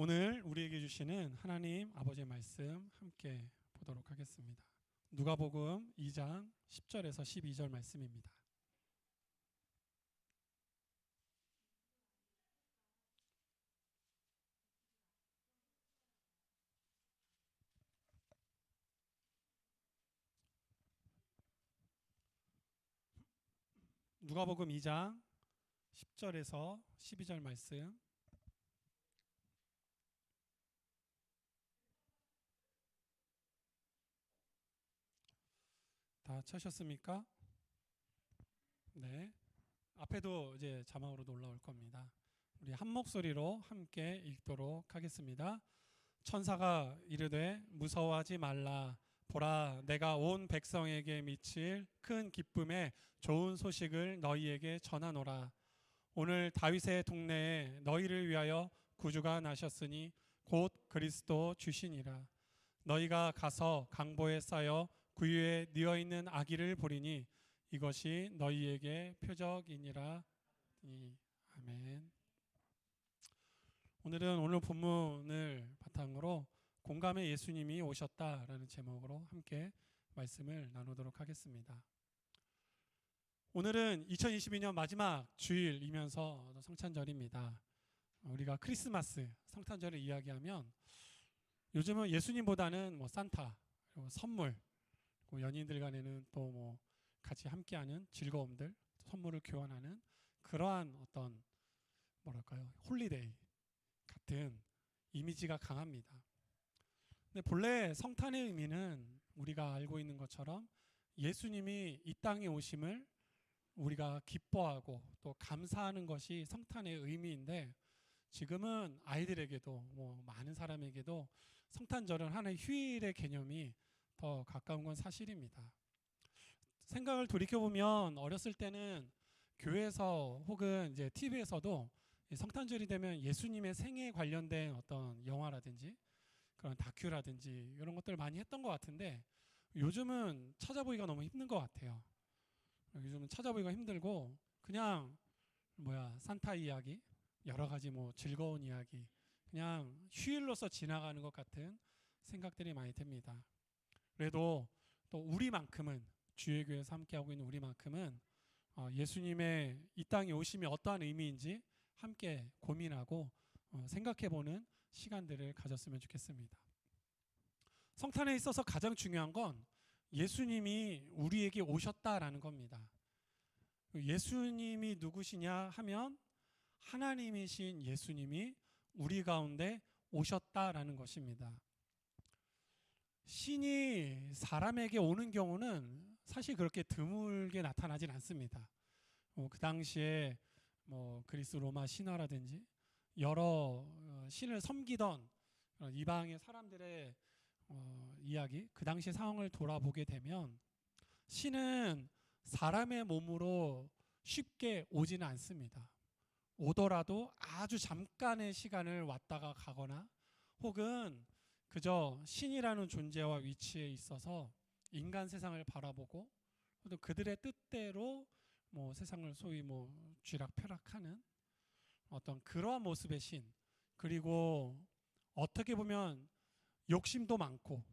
오늘 우리에게 주시는 하나님 아버지의 말씀 함께 보도록 하겠습니다. 누가복음 2장 10절에서 12절 말씀입니다. 누가복음 2장 10절에서 12절 말씀. 다 찾으셨습니까? 네. 앞에도 이제 자막으로도 올라올 겁니다. 우리 한 목소리로 함께 읽도록 하겠습니다. 천사가 이르되 무서워하지 말라. 보라, 내가 온 백성에게 미칠 큰 기쁨의 좋은 소식을 너희에게 전하노라. 오늘 다윗의 동네에 너희를 위하여 구주가 나셨으니 곧 그리스도 주시니라. 너희가 가서 강보에 쌓여 구유에 뉘어 있는 아기를 보리니 이것이 너희에게 표적이니라. 아멘. 오늘은 오늘 본문을 바탕으로 공감의 예수님이 오셨다라는 제목으로 함께 말씀을 나누도록 하겠습니다. 오늘은 2022년 마지막 주일이면서 성탄절입니다. 우리가 크리스마스, 성탄절을 이야기하면 요즘은 예수님보다는 산타, 그리고 선물, 그리고 연인들 간에는 또 같이 함께하는 즐거움들, 선물을 교환하는 그러한 어떤 홀리데이 같은 이미지가 강합니다. 근데 본래 성탄의 의미는 우리가 알고 있는 것처럼 예수님이 이 땅에 오심을 우리가 기뻐하고 또 감사하는 것이 성탄의 의미인데, 지금은 아이들에게도 많은 사람에게도 성탄절은 하나의 휴일의 개념이 더 가까운 건 사실입니다. 생각을 돌이켜보면 어렸을 때는 교회에서 혹은 이제 TV에서도 성탄절이 되면 예수님의 생애에 관련된 어떤 영화라든지 그런 다큐라든지 이런 것들을 많이 했던 것 같은데, 요즘은 찾아보기가 너무 힘든 것 같아요. 요즘은 찾아보기가 힘들고 그냥 산타 이야기, 여러 가지 즐거운 이야기, 그냥 휴일로서 지나가는 것 같은 생각들이 많이 듭니다. 그래도 또 우리만큼은, 주의 교회에서 함께하고 있는 우리만큼은 예수님의 이 땅에 오심이 어떠한 의미인지 함께 고민하고 생각해보는 시간들을 가졌으면 좋겠습니다. 성탄에 있어서 가장 중요한 건 예수님이 우리에게 오셨다라는 겁니다. 예수님이 누구시냐 하면 하나님이신 예수님이 우리 가운데 오셨다라는 것입니다. 신이 사람에게 오는 경우는 사실 그렇게 드물게 나타나진 않습니다. 그 당시에 그리스 로마 신화라든지 여러 신을 섬기던 이방의 사람들의 이야기, 그 당시 상황을 돌아보게 되면 신은 사람의 몸으로 쉽게 오지는 않습니다. 오더라도 아주 잠깐의 시간을 왔다가 가거나 혹은 그저 신이라는 존재와 위치에 있어서 인간 세상을 바라보고 또 그들의 뜻대로 세상을 소위 쥐락펴락하는 어떤 그러한 모습의 신, 그리고 어떻게 보면 욕심도 많고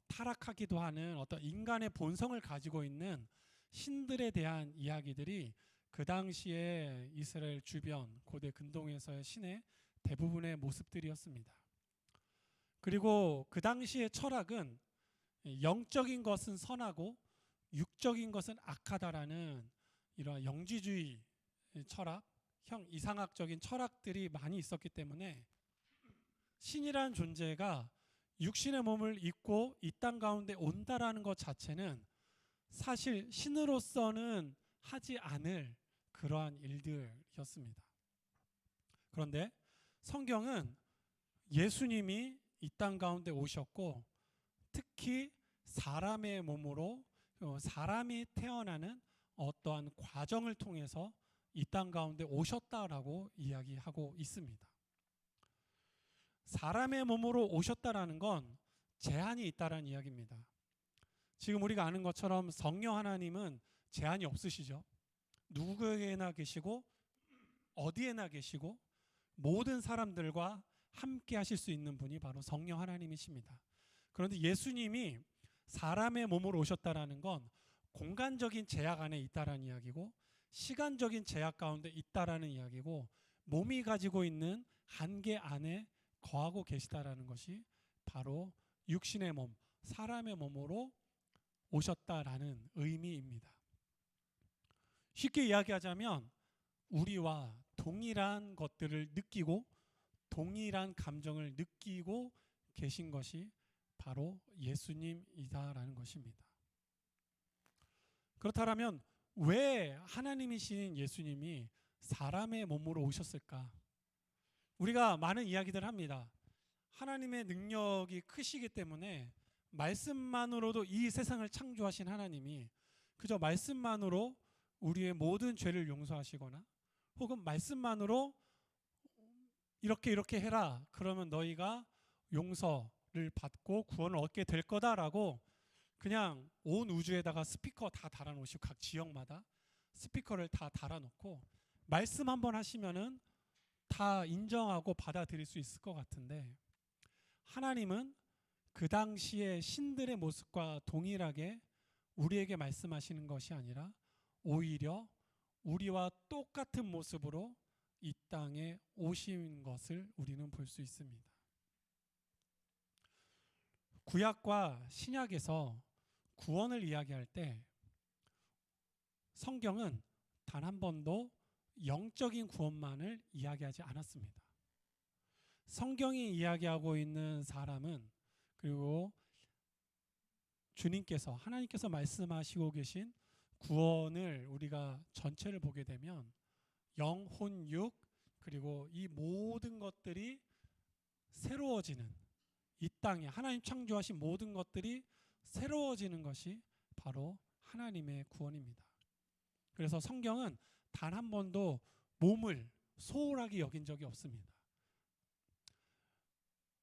타락하기도 하는 어떤 인간의 본성을 가지고 있는 신들에 대한 이야기들이 그 당시에 이스라엘 주변 고대 근동에서의 신의 대부분의 모습들이었습니다. 그리고 그 당시의 철학은 영적인 것은 선하고 육적인 것은 악하다라는 이러한 영지주의 철학, 이상학적인 철학들이 많이 있었기 때문에 신이라는 존재가 육신의 몸을 입고 이 땅 가운데 온다라는 것 자체는 사실 신으로서는 하지 않을 그러한 일들이었습니다. 그런데 성경은 예수님이 이 땅 가운데 오셨고, 특히 사람의 몸으로 사람이 태어나는 어떠한 과정을 통해서 이 땅 가운데 오셨다라고 이야기하고 있습니다. 사람의 몸으로 오셨다라는 건 제한이 있다라는 이야기입니다. 지금 우리가 아는 것처럼 성령 하나님은 제한이 없으시죠. 누구에게나 계시고 어디에나 계시고 모든 사람들과 함께 하실 수 있는 분이 바로 성령 하나님이십니다. 그런데 예수님이 사람의 몸으로 오셨다라는 건 공간적인 제약 안에 있다라는 이야기고, 시간적인 제약 가운데 있다라는 이야기고, 몸이 가지고 있는 한계 안에 거하고 계시다라는 것이 바로 육신의 몸, 사람의 몸으로 오셨다라는 의미입니다. 쉽게 이야기하자면 우리와 동일한 것들을 느끼고 동일한 감정을 느끼고 계신 것이 바로 예수님이다라는 것입니다. 그렇다면 왜 하나님이신 예수님이 사람의 몸으로 오셨을까? 우리가 많은 이야기들 합니다. 하나님의 능력이 크시기 때문에 말씀만으로도 이 세상을 창조하신 하나님이 그저 말씀만으로 우리의 모든 죄를 용서하시거나, 혹은 말씀만으로 이렇게 해라 그러면 너희가 용서를 받고 구원을 얻게 될 거다라고 그냥 온 우주에다가 스피커 다 달아놓으시고, 각 지역마다 스피커를 다 달아놓고 말씀 한번 하시면은 다 인정하고 받아들일 수 있을 것 같은데, 하나님은 그 당시의 신들의 모습과 동일하게 우리에게 말씀하시는 것이 아니라 오히려 우리와 똑같은 모습으로 이 땅에 오신 것을 우리는 볼 수 있습니다. 구약과 신약에서 구원을 이야기할 때 성경은 단 한 번도 영적인 구원만을 이야기하지 않았습니다. 성경이 이야기하고 있는 사람은, 그리고 주님께서, 하나님께서 말씀하시고 계신 구원을 우리가 전체를 보게 되면 영, 혼, 육, 그리고 이 모든 것들이 새로워지는, 이 땅에 하나님 창조하신 모든 것들이 새로워지는 것이 바로 하나님의 구원입니다. 그래서 성경은 단 한 번도 몸을 소홀하게 여긴 적이 없습니다.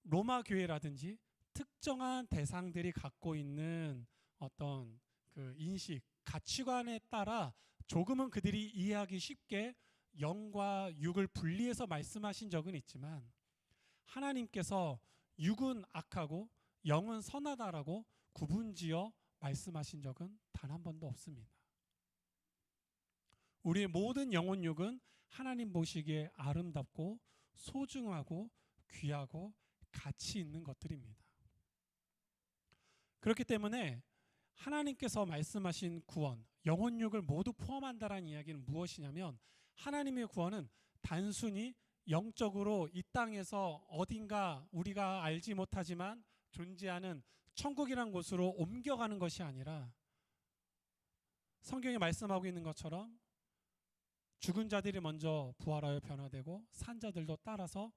로마 교회라든지 특정한 대상들이 갖고 있는 어떤 그 인식, 가치관에 따라 조금은 그들이 이해하기 쉽게 영과 육을 분리해서 말씀하신 적은 있지만, 하나님께서 육은 악하고 영은 선하다라고 구분지어 말씀하신 적은 단 한 번도 없습니다. 우리의 모든 영혼 육은 하나님 보시기에 아름답고 소중하고 귀하고 가치 있는 것들입니다. 그렇기 때문에 하나님께서 말씀하신 구원, 영혼 육을 모두 포함한다라는 이야기는 무엇이냐면, 하나님의 구원은 단순히 영적으로 이 땅에서 어딘가 우리가 알지 못하지만 존재하는 천국이란 곳으로 옮겨가는 것이 아니라, 성경이 말씀하고 있는 것처럼 죽은 자들이 먼저 부활하여 변화되고 산 자들도 따라서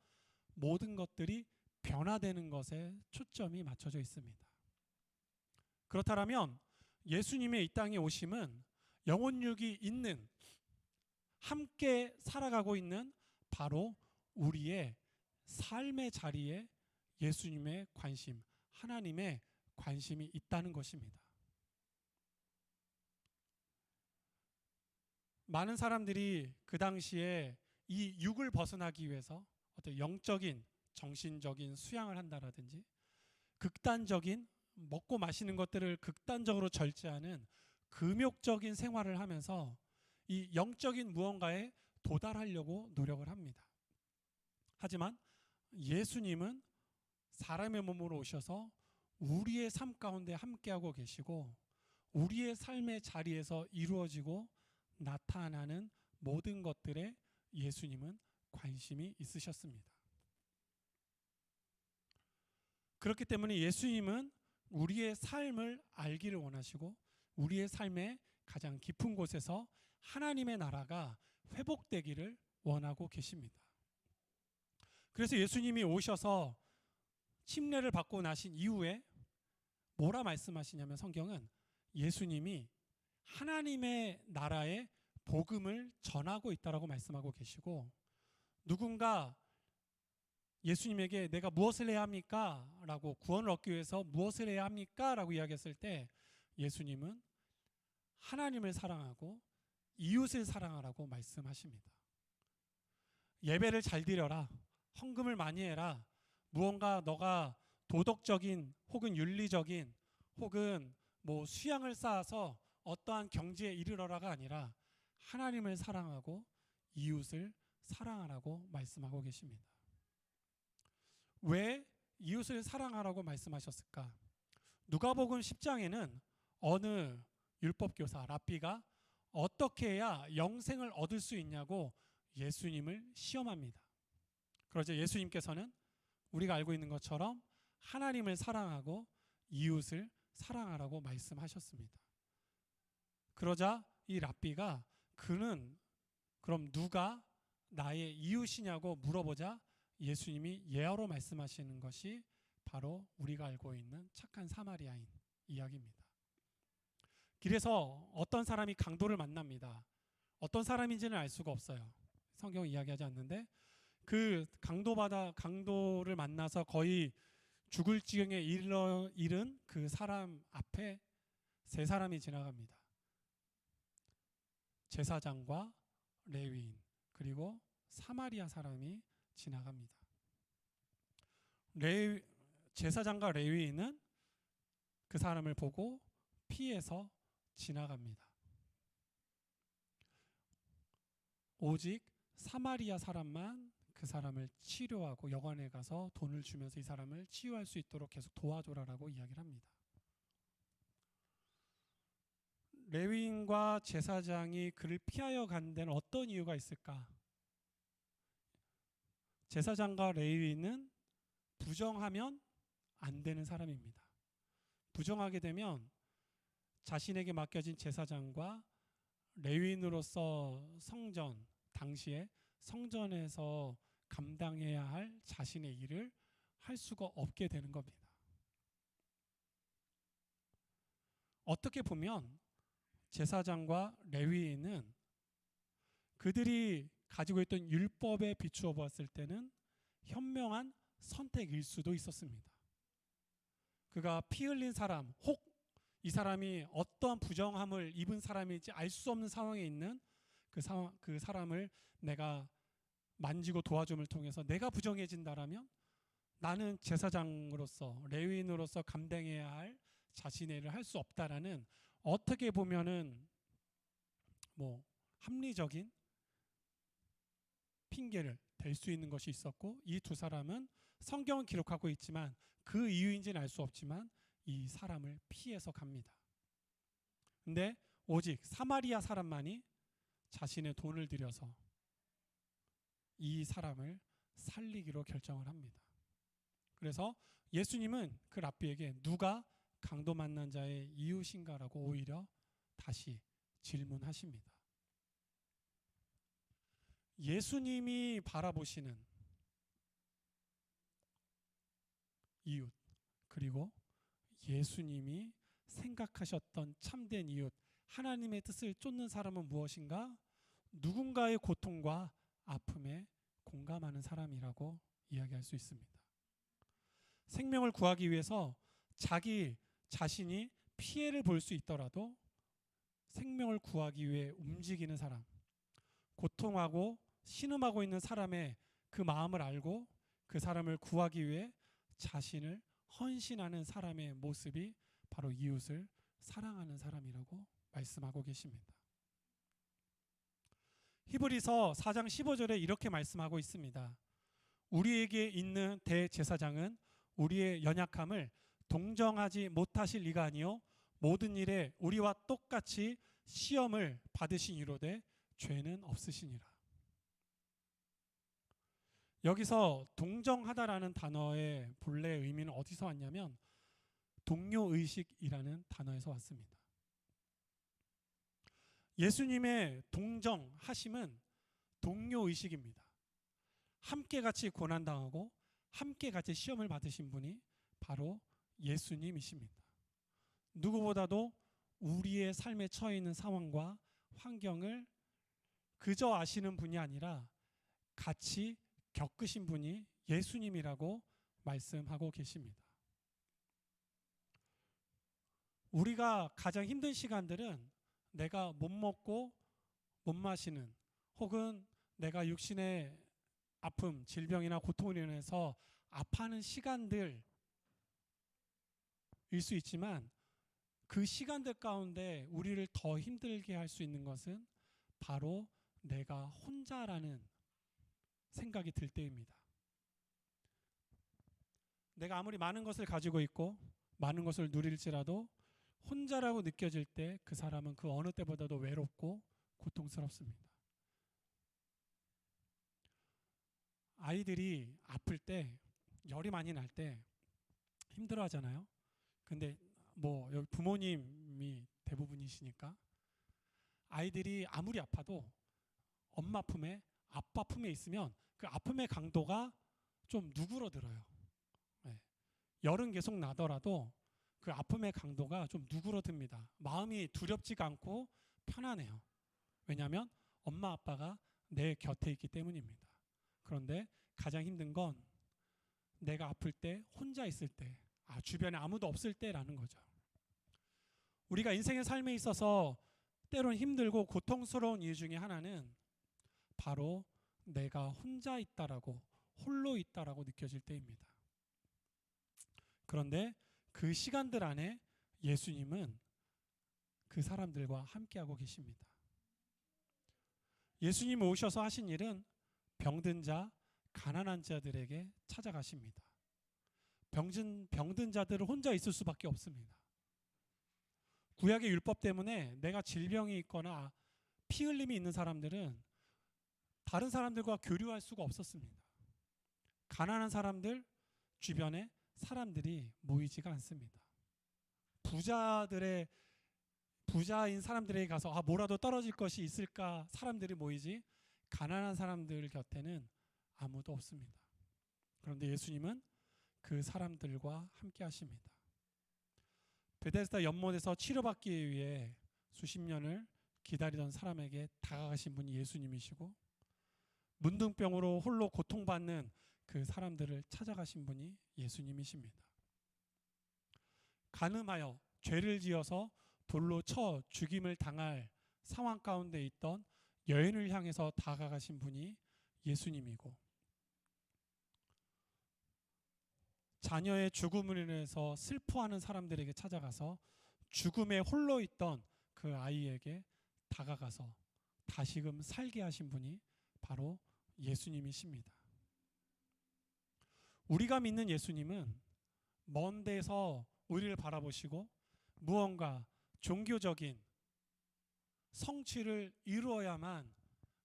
모든 것들이 변화되는 것에 초점이 맞춰져 있습니다. 그렇다면 예수님의 이 땅에 오심은 영혼육이 있는, 함께 살아가고 있는 바로 우리의 삶의 자리에 예수님의 관심, 하나님의 관심이 있다는 것입니다. 많은 사람들이 그 당시에 이 육을 벗어나기 위해서 어떤 영적인, 정신적인 수양을 한다라든지, 극단적인 먹고 마시는 것들을 극단적으로 절제하는 금욕적인 생활을 하면서 이 영적인 무언가에 도달하려고 노력을 합니다. 하지만 예수님은 사람의 몸으로 오셔서 우리의 삶 가운데 함께하고 계시고, 우리의 삶의 자리에서 이루어지고 나타나는 모든 것들에 예수님은 관심이 있으셨습니다. 그렇기 때문에 예수님은 우리의 삶을 알기를 원하시고, 우리의 삶의 가장 깊은 곳에서 하나님의 나라가 회복되기를 원하고 계십니다. 그래서 예수님이 오셔서 침례를 받고 나신 이후에 뭐라 말씀하시냐면, 성경은 예수님이 하나님의 나라의 복음을 전하고 있다라고 말씀하고 계시고, 누군가 예수님에게 내가 무엇을 해야 합니까? 라고, 구원을 얻기 위해서 무엇을 해야 합니까? 라고 이야기했을 때 예수님은 하나님을 사랑하고 이웃을 사랑하라고 말씀하십니다. 예배를 잘 드려라, 헌금을 많이 해라. 무언가 너가 도덕적인 혹은 윤리적인 혹은 뭐 수양을 쌓아서 어떠한 경지에 이르러라가 아니라 하나님을 사랑하고 이웃을 사랑하라고 말씀하고 계십니다. 왜 이웃을 사랑하라고 말씀하셨을까? 누가복음 10장에는 어느 율법교사 랍비가 어떻게 해야 영생을 얻을 수 있냐고 예수님을 시험합니다. 그러자 예수님께서는 우리가 알고 있는 것처럼 하나님을 사랑하고 이웃을 사랑하라고 말씀하셨습니다. 그러자 이 랍비가 그는 그럼 누가 나의 이웃이냐고 물어보자 예수님이 예어로 말씀하시는 것이 바로 우리가 알고 있는 착한 사마리아인 이야기입니다. 길에서 어떤 사람이 강도를 만납니다. 어떤 사람인지는 알 수가 없어요. 성경은 이야기하지 않는데 그 강도를 만나서 거의 죽을 지경에 이른 그 사람 앞에 세 사람이 지나갑니다. 제사장과 레위인 그리고 사마리아 사람이 지나갑니다. 제사장과 레위인은 그 사람을 보고 피해서 지나갑니다. 오직 사마리아 사람만 그 사람을 치료하고 여관에 가서 돈을 주면서 이 사람을 치유할 수 있도록 계속 도와줘라라고 이야기를 합니다. 레위인과 제사장이 그를 피하여 간 데는 어떤 이유가 있을까? 제사장과 레위인은 부정하면 안 되는 사람입니다. 부정하게 되면 자신에게 맡겨진 제사장과 레위인으로서 성전, 당시에 성전에서 감당해야 할 자신의 일을 할 수가 없게 되는 겁니다. 어떻게 보면 제사장과 레위인은 그들이 가지고 있던 율법에 비추어 보았을 때는 현명한 선택일 수도 있었습니다. 그가 피 흘린 사람, 혹 이 사람이 어떠한 부정함을 입은 사람일지 알 수 없는 상황에 있는 그 사람을 내가 만지고 도와줌을 통해서 내가 부정해진다라면 나는 제사장으로서 레위인으로서 감당해야 할 자신의 일을 할 수 없다라는 어떻게 보면은 뭐 합리적인 핑계를 댈 수 있는 것이 있었고 이 두 사람은 성경은 기록하고 있지만 그 이유인지는 알 수 없지만 이 사람을 피해서 갑니다. 근데 오직 사마리아 사람만이 자신의 돈을 들여서 이 사람을 살리기로 결정을 합니다. 그래서 예수님은 그 랍비에게 누가 강도 만난 자의 이웃인가라고 오히려 다시 질문하십니다. 예수님이 바라보시는 이웃 그리고 예수님이 생각하셨던 참된 이웃 하나님의 뜻을 쫓는 사람은 무엇인가? 누군가의 고통과 아픔에 공감하는 사람이라고 이야기할 수 있습니다. 생명을 구하기 위해서 자기 자신이 피해를 볼 수 있더라도 생명을 구하기 위해 움직이는 사람, 고통하고 신음하고 있는 사람의 그 마음을 알고 그 사람을 구하기 위해 자신을 헌신하는 사람의 모습이 바로 이웃을 사랑하는 사람이라고 말씀하고 계십니다. 히브리서 4장 15절에 이렇게 말씀하고 있습니다. 우리에게 있는 대제사장은 우리의 연약함을 동정하지 못하실 이가 아니요 모든 일에 우리와 똑같이 시험을 받으신 이로되 죄는 없으시니라. 여기서 동정하다라는 단어의 본래의 의미는 어디서 왔냐면 동료의식이라는 단어에서 왔습니다. 예수님의 동정하심은 동료의식입니다. 함께 같이 고난당하고 함께 같이 시험을 받으신 분이 바로 예수님이십니다. 누구보다도 우리의 삶에 처해 있는 상황과 환경을 그저 아시는 분이 아니라 같이 겪으신 분이 예수님이라고 말씀하고 계십니다. 우리가 가장 힘든 시간들은 내가 못 먹고 못 마시는 혹은 내가 육신의 아픔, 질병이나 고통으로 인해서 아파하는 시간들일 수 있지만 그 시간들 가운데 우리를 더 힘들게 할 수 있는 것은 바로 내가 혼자라는 생각이 들 때입니다. 내가 아무리 많은 것을 가지고 있고 많은 것을 누릴지라도 혼자라고 느껴질 때 그 사람은 그 어느 때보다도 외롭고 고통스럽습니다. 아이들이 아플 때, 열이 많이 날 때 힘들어 하잖아요. 근데 뭐 여기 부모님이 대부분이시니까 아이들이 아무리 아파도 엄마 아픔에 아빠 품에 있으면 그 아픔의 강도가 좀 누그러들어요. 네. 열은 계속 나더라도 그 아픔의 강도가 좀 누그러듭니다. 마음이 두렵지가 않고 편안해요. 왜냐하면 엄마 아빠가 내 곁에 있기 때문입니다. 그런데 가장 힘든 건 내가 아플 때, 혼자 있을 때, 주변에 아무도 없을 때라는 거죠. 우리가 인생의 삶에 있어서 때론 힘들고 고통스러운 이유 중에 하나는 바로 내가 혼자 있다라고, 홀로 있다라고 느껴질 때입니다. 그런데 그 시간들 안에 예수님은 그 사람들과 함께하고 계십니다. 예수님이 오셔서 하신 일은 병든 자, 가난한 자들에게 찾아가십니다. 병든 자들은 혼자 있을 수밖에 없습니다. 구약의 율법 때문에 내가 질병이 있거나 피 흘림이 있는 사람들은 다른 사람들과 교류할 수가 없었습니다. 가난한 사람들 주변에 사람들이 모이지가 않습니다. 부자인 사람들에게 가서 뭐라도 떨어질 것이 있을까 사람들이 모이지, 가난한 사람들 곁에는 아무도 없습니다. 그런데 예수님은 그 사람들과 함께 하십니다. 베데스다 연못에서 치료받기 위해 수십 년을 기다리던 사람에게 다가가신 분이 예수님이시고, 문둥병으로 홀로 고통받는 그 사람들을 찾아가신 분이 예수님이십니다. 간음하여 죄를 지어서 돌로 쳐 죽임을 당할 상황 가운데 있던 여인을 향해서 다가가신 분이 예수님이고, 자녀의 죽음으로 인해서 슬퍼하는 사람들에게 찾아가서 죽음에 홀로 있던 그 아이에게 다가가서 다시금 살게 하신 분이 바로 예수님이십니다. 우리가 믿는 예수님은 먼 데서 우리를 바라보시고 무언가 종교적인 성취를 이루어야만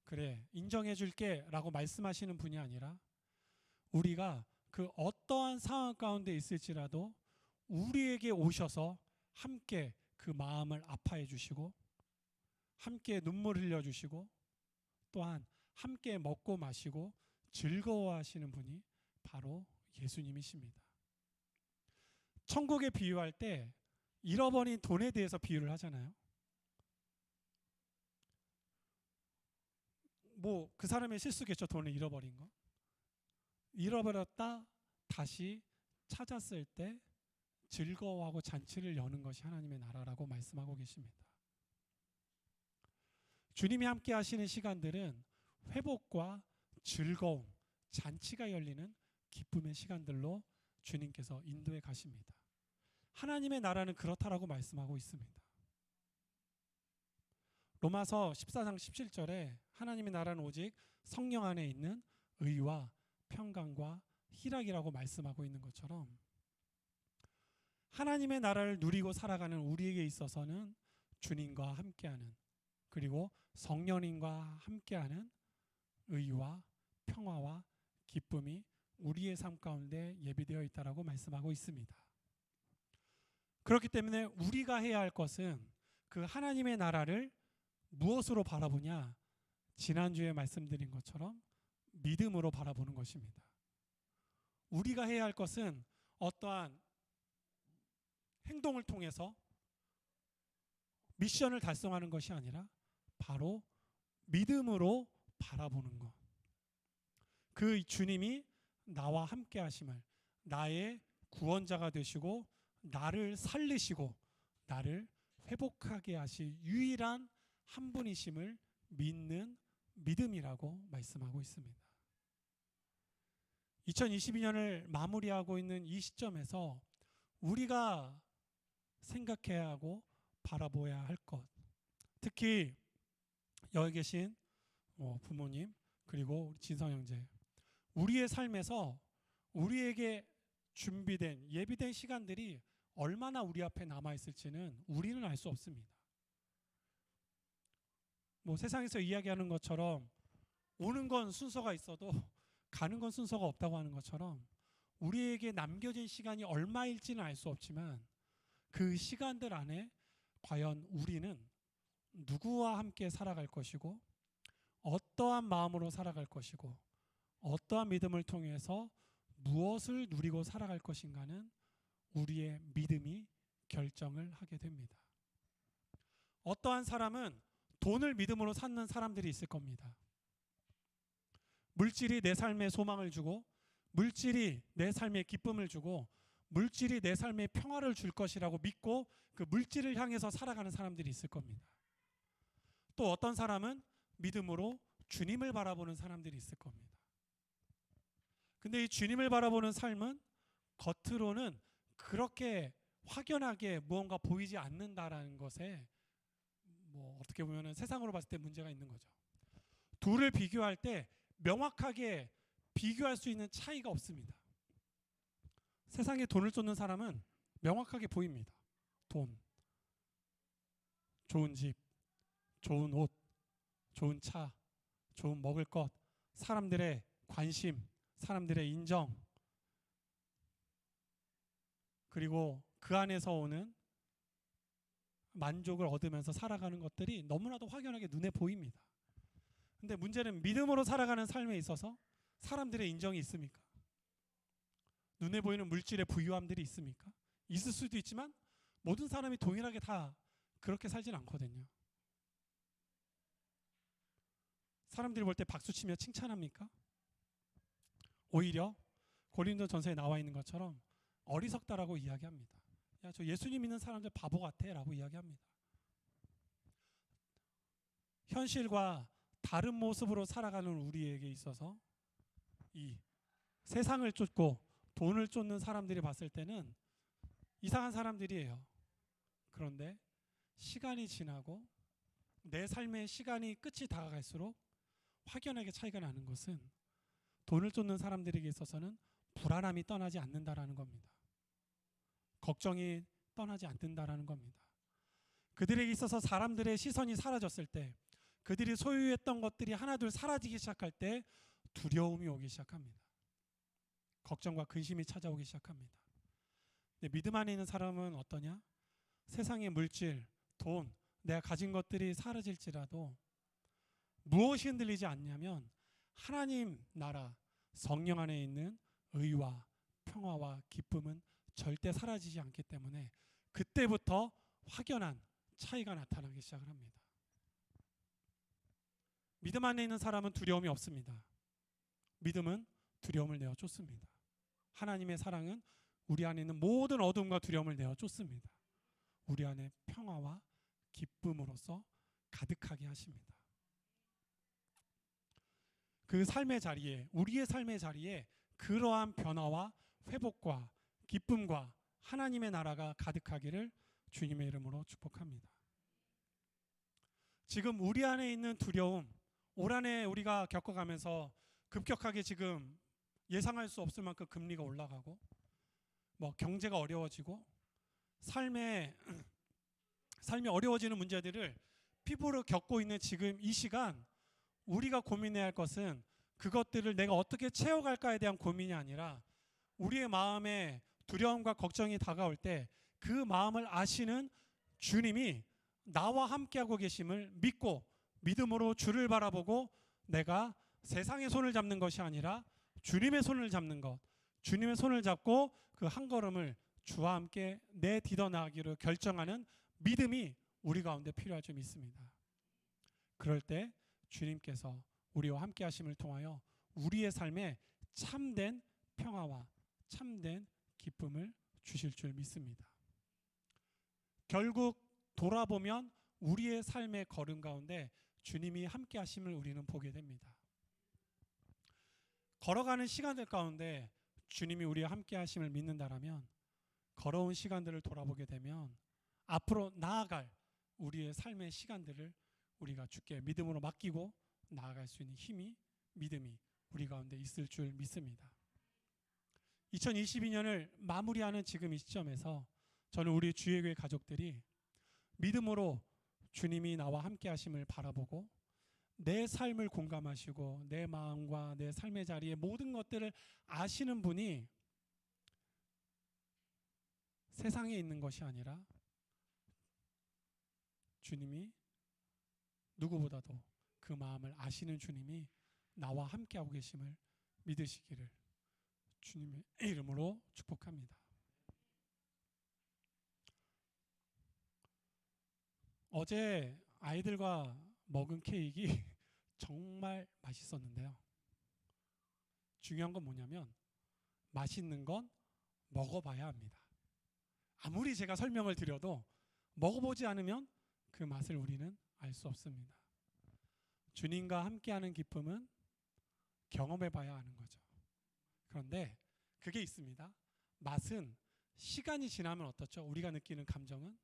그래 인정해 줄게 라고 말씀하시는 분이 아니라, 우리가 그 어떠한 상황 가운데 있을지라도 우리에게 오셔서 함께 그 마음을 아파해 주시고, 함께 눈물 흘려 주시고, 또한 함께 먹고 마시고 즐거워하시는 분이 바로 예수님이십니다. 천국에 비유할 때 잃어버린 돈에 대해서 비유를 하잖아요. 뭐 그 사람의 실수겠죠. 돈을 잃어버린 거. 잃어버렸다 다시 찾았을 때 즐거워하고 잔치를 여는 것이 하나님의 나라라고 말씀하고 계십니다. 주님이 함께 하시는 시간들은 회복과 즐거움, 잔치가 열리는 기쁨의 시간들로 주님께서 인도해 가십니다. 하나님의 나라는 그렇다라고 말씀하고 있습니다. 로마서 14장 17절에 하나님의 나라는 오직 성령 안에 있는 의와 평강과 희락이라고 말씀하고 있는 것처럼, 하나님의 나라를 누리고 살아가는 우리에게 있어서는 주님과 함께하는, 그리고 성령님과 함께하는 의와 평화와 기쁨이 우리의 삶 가운데 예비되어 있다라고 말씀하고 있습니다. 그렇기 때문에 우리가 해야 할 것은 그 하나님의 나라를 무엇으로 바라보냐? 지난주에 말씀드린 것처럼 믿음으로 바라보는 것입니다. 우리가 해야 할 것은 어떠한 행동을 통해서 미션을 달성하는 것이 아니라 바로 믿음으로 바라보는 것. 그 주님이 나와 함께 하심을, 나의 구원자가 되시고 나를 살리시고 나를 회복하게 하실 유일한 한 분이심을 믿는 믿음이라고 말씀하고 있습니다. 2022년을 마무리하고 있는 이 시점에서 우리가 생각해야 하고 바라보아야 할 것, 특히 여기 계신 부모님 그리고 우리 진성 형제, 우리의 삶에서 우리에게 준비된 예비된 시간들이 얼마나 우리 앞에 남아 있을지는 우리는 알 수 없습니다. 세상에서 이야기하는 것처럼 오는 건 순서가 있어도 가는 건 순서가 없다고 하는 것처럼 우리에게 남겨진 시간이 얼마일지는 알 수 없지만 그 시간들 안에 과연 우리는 누구와 함께 살아갈 것이고 어떠한 마음으로 살아갈 것이고 어떠한 믿음을 통해서 무엇을 누리고 살아갈 것인가는 우리의 믿음이 결정을 하게 됩니다. 어떠한 사람은 돈을 믿음으로 찾는 사람들이 있을 겁니다. 물질이 내 삶에 소망을 주고 물질이 내 삶에 기쁨을 주고 물질이 내 삶에 평화를 줄 것이라고 믿고 그 물질을 향해서 살아가는 사람들이 있을 겁니다. 또 어떤 사람은 믿음으로 주님을 바라보는 사람들이 있을 겁니다. 근데 이 주님을 바라보는 삶은 겉으로는 그렇게 확연하게 무언가 보이지 않는다라는 것에 어떻게 보면 세상으로 봤을 때 문제가 있는 거죠. 둘을 비교할 때 명확하게 비교할 수 있는 차이가 없습니다. 세상에 돈을 쫓는 사람은 명확하게 보입니다. 돈, 좋은 집, 좋은 옷, 좋은 차, 좋은 먹을 것, 사람들의 관심, 사람들의 인정, 그리고 그 안에서 오는 만족을 얻으면서 살아가는 것들이 너무나도 확연하게 눈에 보입니다. 근데 문제는 믿음으로 살아가는 삶에 있어서 사람들의 인정이 있습니까? 눈에 보이는 물질의 부유함들이 있습니까? 있을 수도 있지만 모든 사람이 동일하게 다 그렇게 살진 않거든요. 사람들이 볼 때 박수치며 칭찬합니까? 오히려 고린도전서에 나와 있는 것처럼 어리석다라고 이야기합니다. 야, 저 예수님 믿는 사람들 바보 같아 라고 이야기합니다. 현실과 다른 모습으로 살아가는 우리에게 있어서 이 세상을 쫓고 돈을 쫓는 사람들이 봤을 때는 이상한 사람들이에요. 그런데 시간이 지나고 내 삶의 시간이 끝이 다가갈수록 확연하게 차이가 나는 것은 돈을 쫓는 사람들에게 있어서는 불안함이 떠나지 않는다라는 겁니다. 걱정이 떠나지 않는다라는 겁니다. 그들에게 있어서 사람들의 시선이 사라졌을 때, 그들이 소유했던 것들이 하나둘 사라지기 시작할 때 두려움이 오기 시작합니다. 걱정과 근심이 찾아오기 시작합니다. 근데 믿음 안에 있는 사람은 어떠냐? 세상의 물질, 돈, 내가 가진 것들이 사라질지라도 무엇이 흔들리지 않냐면 하나님 나라, 성령 안에 있는 의와 평화와 기쁨은 절대 사라지지 않기 때문에 그때부터 확연한 차이가 나타나기 시작을 합니다. 믿음 안에 있는 사람은 두려움이 없습니다. 믿음은 두려움을 내어 쫓습니다. 하나님의 사랑은 우리 안에 있는 모든 어둠과 두려움을 내어 쫓습니다. 우리 안에 평화와 기쁨으로써 가득하게 하십니다. 그 삶의 자리에, 우리의 삶의 자리에 그러한 변화와 회복과 기쁨과 하나님의 나라가 가득하기를 주님의 이름으로 축복합니다. 지금 우리 안에 있는 두려움, 올 한해 우리가 겪어가면서 급격하게 지금 예상할 수 없을 만큼 금리가 올라가고 경제가 어려워지고 삶이 어려워지는 문제들을 피부로 겪고 있는 지금 이 시간, 우리가 고민해야 할 것은 그것들을 내가 어떻게 채워갈까에 대한 고민이 아니라 우리의 마음에 두려움과 걱정이 다가올 때 그 마음을 아시는 주님이 나와 함께하고 계심을 믿고 믿음으로 주를 바라보고 내가 세상의 손을 잡는 것이 아니라 주님의 손을 잡는 것, 주님의 손을 잡고 그 한 걸음을 주와 함께 내디뎌 나가기로 결정하는 믿음이 우리 가운데 필요할 줄 믿습니다. 그럴 때 주님께서 우리와 함께 하심을 통하여 우리의 삶에 참된 평화와 참된 기쁨을 주실 줄 믿습니다. 결국 돌아보면 우리의 삶의 걸음 가운데 주님이 함께 하심을 우리는 보게 됩니다. 걸어가는 시간들 가운데 주님이 우리와 함께 하심을 믿는다라면 걸어온 시간들을 돌아보게 되면 앞으로 나아갈 우리의 삶의 시간들을 우리가 주께 믿음으로 맡기고 나아갈 수 있는 힘이, 믿음이 우리 가운데 있을 줄 믿습니다. 2022년을 마무리하는 지금 이 시점에서 저는 우리 주의교회 가족들이 믿음으로 주님이 나와 함께 하심을 바라보고 내 삶을 공감하시고 내 마음과 내 삶의 자리의 모든 것들을 아시는 분이 세상에 있는 것이 아니라 주님이 누구보다도 그 마음을 아시는 주님이 나와 함께하고 계심을 믿으시기를 주님의 이름으로 축복합니다. 어제 아이들과 먹은 케이크 정말 맛있었는데요. 중요한 건 뭐냐면 맛있는 건 먹어봐야 합니다. 아무리 제가 설명을 드려도 먹어보지 않으면 그 맛을 우리는 알 수 없습니다. 주님과 함께하는 기쁨은 경험해봐야 하는 거죠. 그런데 그게 있습니다. 맛은 시간이 지나면 어떻죠? 우리가 느끼는 감정은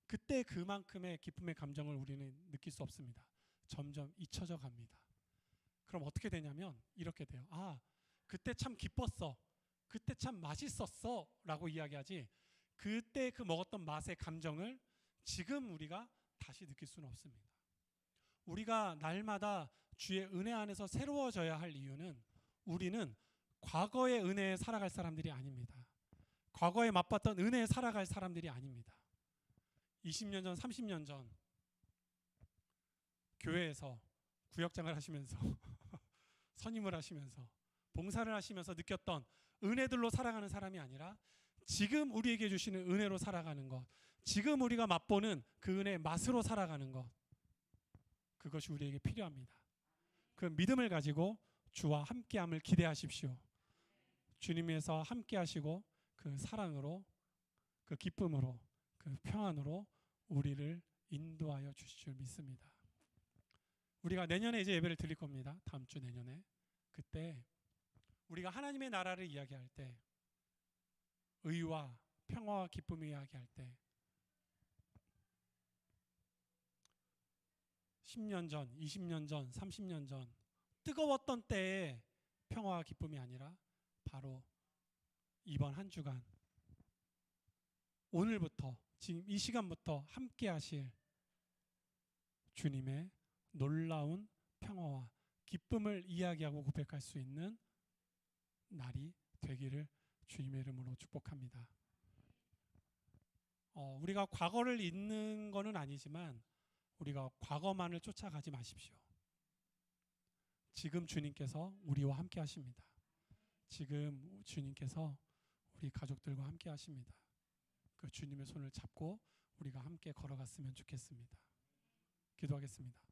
그때 그만큼의 기쁨의 감정을 우리는 느낄 수 없습니다. 점점 잊혀져 갑니다. 그럼 어떻게 되냐면 이렇게 돼요. 아, 그때 참 기뻤어. 그때 참 맛있었어. 라고 이야기하지 그때 그 먹었던 맛의 감정을 지금 우리가 다시 느낄 수는 없습니다. 우리가 날마다 주의 은혜 안에서 새로워져야 할 이유는 우리는 과거의 은혜에 살아갈 사람들이 아닙니다. 과거에 맛봤던 은혜에 살아갈 사람들이 아닙니다. 20년 전, 30년 전 교회에서 구역장을 하시면서 선임을 하시면서 봉사를 하시면서 느꼈던 은혜들로 살아가는 사람이 아니라 지금 우리에게 주시는 은혜로 살아가는 것, 지금 우리가 맛보는 그 은혜의 맛으로 살아가는 것, 그것이 우리에게 필요합니다. 그 믿음을 가지고 주와 함께함을 기대하십시오. 주님에서 함께하시고 그 사랑으로, 그 기쁨으로, 그 평안으로 우리를 인도하여 주실 줄 믿습니다. 우리가 내년에 이제 예배를 드릴 겁니다. 다음 주 내년에. 그때 우리가 하나님의 나라를 이야기할 때, 의와 평화와 기쁨을 이야기할 때 10년 전, 20년 전, 30년 전 뜨거웠던 때의 평화와 기쁨이 아니라 바로 이번 한 주간 오늘부터 지금 이 시간부터 함께 하실 주님의 놀라운 평화와 기쁨을 이야기하고 고백할 수 있는 날이 되기를 주님의 이름으로 축복합니다. 우리가 과거를 잊는 것은 아니지만 우리가 과거만을 쫓아가지 마십시오. 지금 주님께서 우리와 함께 하십니다. 지금 주님께서 우리 가족들과 함께 하십니다. 그 주님의 손을 잡고 우리가 함께 걸어갔으면 좋겠습니다. 기도하겠습니다.